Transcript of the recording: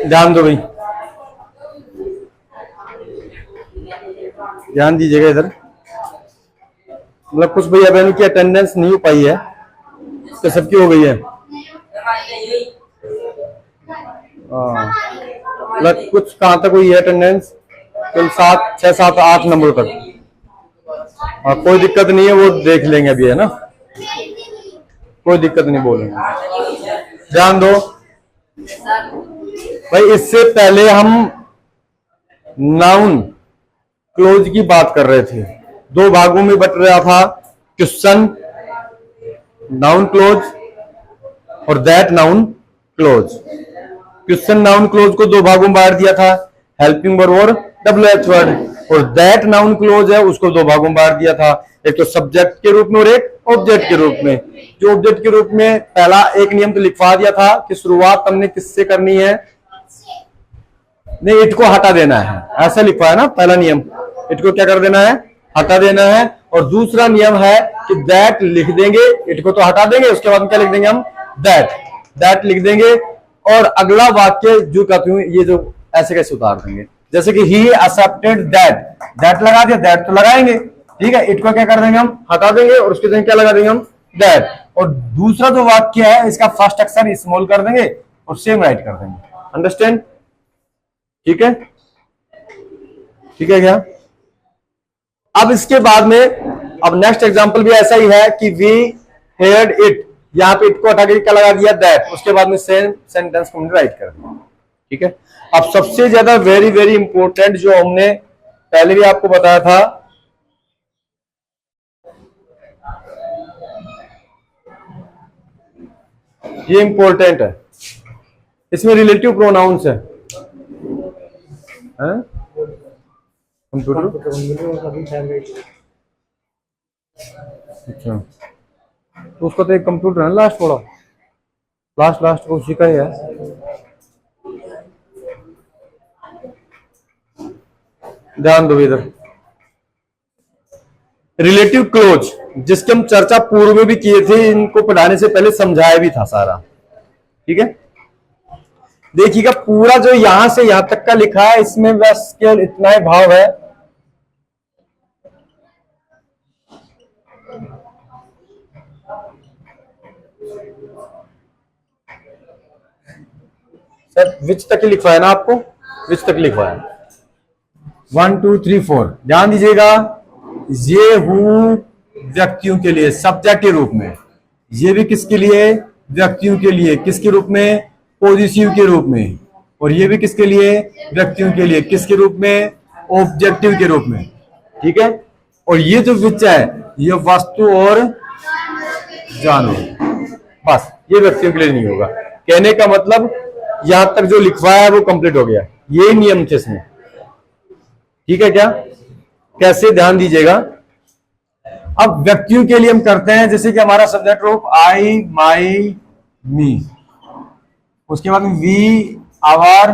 ध्यान दो भाई, ध्यान दीजिएगा इधर। मतलब कुछ भैया बहनों की अटेंडेंस नहीं हो पाई है, तो सबकी हो गई है। मतलब कुछ कहाँ तक हुई है अटेंडेंस? कुल 7, 6, 7, 8 नंबर तक। कोई दिक्कत नहीं है, वो देख लेंगे अभी, है ना, कोई दिक्कत नहीं, बोलेंगे। ध्यान दो भाई, इससे पहले हम नाउन क्लोज की बात कर रहे थे। 2 भागों में बट रहा था, क्वेश्चन नाउन क्लोज और that noun close. Question noun close को 2 भागों में बांट दिया था, हेल्पिंग वर्ब और WH वर्ड। और दैट नाउन क्लोज है उसको 2 भागों में बांट दिया था, एक तो सब्जेक्ट के रूप में और एक ऑब्जेक्ट के रूप में। जो ऑब्जेक्ट के रूप में पहला एक नियम तो लिखवा दिया था कि शुरुआत हमने किससे करनी है, नहीं, इट को हटा देना है, ऐसा लिखवा है ना पहला नियम। इट को क्या कर देना है, हटा देना है। और दूसरा नियम है कि दैट लिख देंगे, इट को तो हटा देंगे, उसके बाद क्या लिख देंगे हम, दैट लिख देंगे। और अगला वाक्य जो कहती हूँ, ये जो ऐसे कैसे उतार देंगे, जैसे कि ही एक्सेप्टेड दैट लगा दिया, दैट तो लगाएंगे, ठीक है। इट को क्या कर देंगे हम, हटा देंगे, और उसके जगह क्या लगा देंगे हम, दैट। और दूसरा जो वाक्य है इसका फर्स्ट अक्षर स्मॉल कर देंगे और सेम राइट कर देंगे। अंडरस्टैंड? ठीक है, ठीक है क्या? अब इसके बाद में अब नेक्स्ट एग्जांपल भी ऐसा ही है कि वी हेयर्ड इट, यहां पे इट को हटा के क्या लगा दिया, दैट। उसके बाद में सेम सेंटेंस को राइट कर दिया, ठीक है। अब सबसे ज्यादा वेरी वेरी इंपॉर्टेंट जो हमने पहले भी आपको बताया था, ये इंपॉर्टेंट है, इसमें रिलेटिव प्रोनाउंस है, कंप्यूटर। अच्छा, तो उसका तो एक कंप्यूटर है लास्ट वाला, लास्ट को उसी का ही है। ध्यान दो इधर, रिलेटिव क्लोज जिसकी हम चर्चा पूर्व में भी किए थे, इनको पढ़ाने से पहले समझाया भी था सारा, ठीक है। देखिएगा पूरा जो यहां से यहां तक का लिखा है, इसमें बस केवल इतना ही भाव है, सर विच तक लिखवाया है ना आपको, विच तक लिखवाया है, 1 2 3 4। ध्यान दीजिएगा, ये हूं व्यक्तियों के लिए सब्जेक्ट के रूप में, ये भी किसके लिए, व्यक्तियों के लिए, किसके रूप में, पॉजिटिव के रूप में। और ये भी किसके लिए, व्यक्तियों के लिए, किसके रूप में, ऑब्जेक्टिव के रूप में, ठीक है। और ये जो विच है ये वस्तु और जानवर, बस ये व्यक्तियों के लिए नहीं होगा। कहने का मतलब यहां तक जो लिखवाया है वो कंप्लीट हो गया, यही नियम थे इसमें, ठीक है क्या? कैसे, ध्यान दीजिएगा। अब व्यक्तियों के लिए हम करते हैं, जैसे कि हमारा सब्जेक्ट रूप आई, माई, मी, उसके बाद वी, आवर,